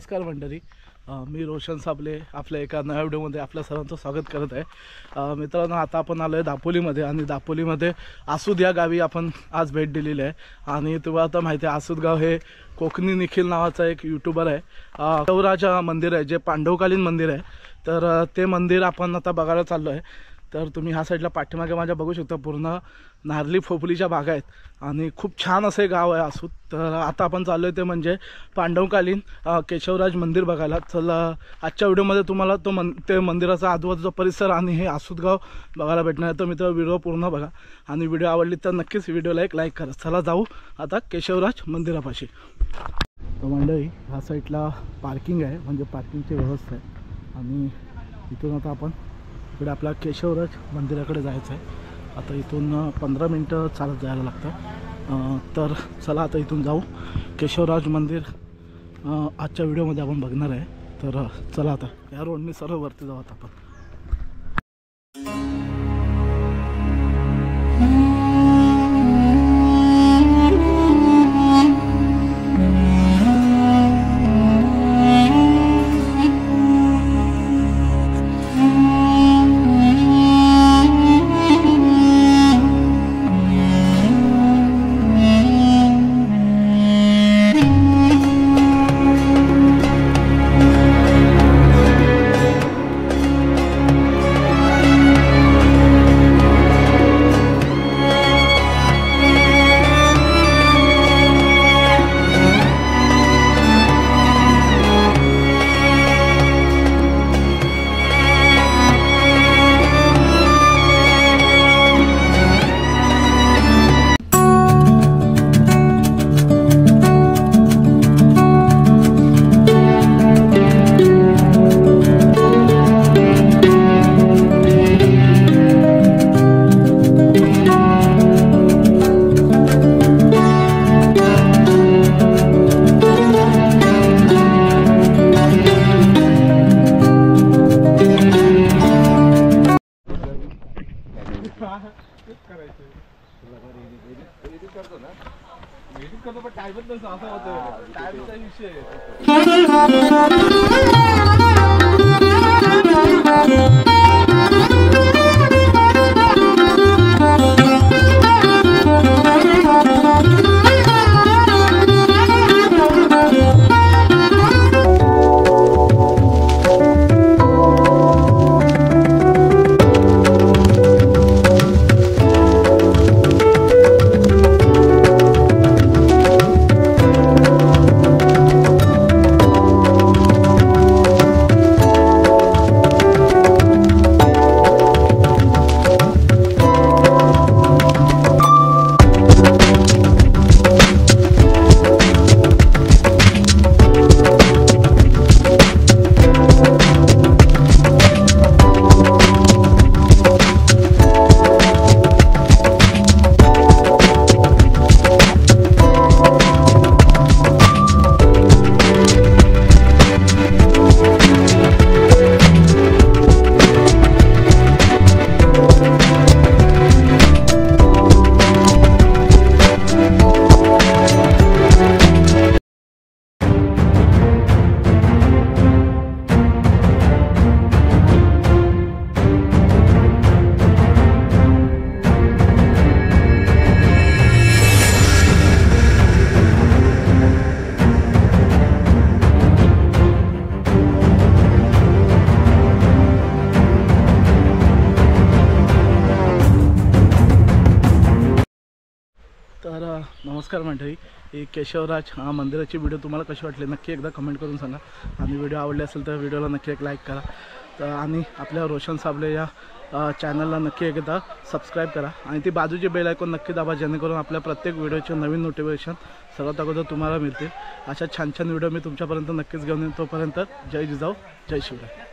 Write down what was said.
नमस्कार मंडळी, मी रोशन साबले आपल्या एका नव्या व्हिडिओमध्ये आपल्या सर्वांचं स्वागत करत आहे। मित्रांनो, आता आपण आलो आहे दापोलीमध्ये आणि दापोलीमध्ये आसूद या गावी आपण आज भेट दिलेली आहे। आणि तुम्हाला आता माहिती आहे आसूद गाव हे कोकणी निखिल नावाचा एक यूट्यूबर आहे। केशवराज मंदिर आहे जे पांडवकालीन मंदिर आहे, तर ते मंदिर आपण आता बघायला चाललो आहे। तर तुम्ही ह्या साईडला पाठीमागे माझ्या बघू शकता, पूर्ण नारली फोफलीच्या बागा आहेत आणि खूप छान असे गाव आहे आसूद। तर आता आपण चाललो आहे ते म्हणजे पांडवकालीन केशवराज मंदिर बघायला। चला आजच्या व्हिडिओमध्ये तुम्हाला ते मंदिराचा आजूबाजूचा परिसर आणि हे आसूद गाव बघायला भेटणार आहे। तर मित्र, व्हिडिओ पूर्ण बघा आणि व्हिडिओ आवडली तर नक्कीच व्हिडिओला एक लाईक करा। चला जाऊ आता केशवराज मंदिरापाशी। तर मंडळी, ह्या साईडला पार्किंग आहे, म्हणजे पार्किंगची व्यवस्था आहे आणि इथून आता आपण इकडे आपल्या केशवराज मंदिराकडे जायचं आहे। आता इथून 15 मिनटं चालत जायला लागतं। तर चला आता इथून जाऊ। केशवराज मंदिर आजच्या व्हिडिओमध्ये आपण बघणार आहे। तर चला आता या रोडने सरळ वरती जाऊ आता आपण। तर नमस्कार मंडळी, ही केशवराज मंदिराची व्हिडिओ तुम्हाला कशी वाटली नक्की एकदा कमेंट करून सांगा। आणि व्हिडिओ आवडली असेल तर व्हिडिओला नक्की एक लाईक करा। तर आणि आपल्या रोशन साबले या चॅनलला नक्की एकदा सबस्क्राईब करा आणि ती बाजूची बेल आयकॉन नक्की दाबा, जेणेकरून आपल्या प्रत्येक व्हिडिओचे नवीन नोटिफिकेशन सर्वात अगोदर तुम्हाला मिळतील। अशा छान छान व्हिडिओ मी तुमच्यापर्यंत नक्कीच घेऊन येईन। तोपर्यंत जय जिजाऊ, जय शिवराय।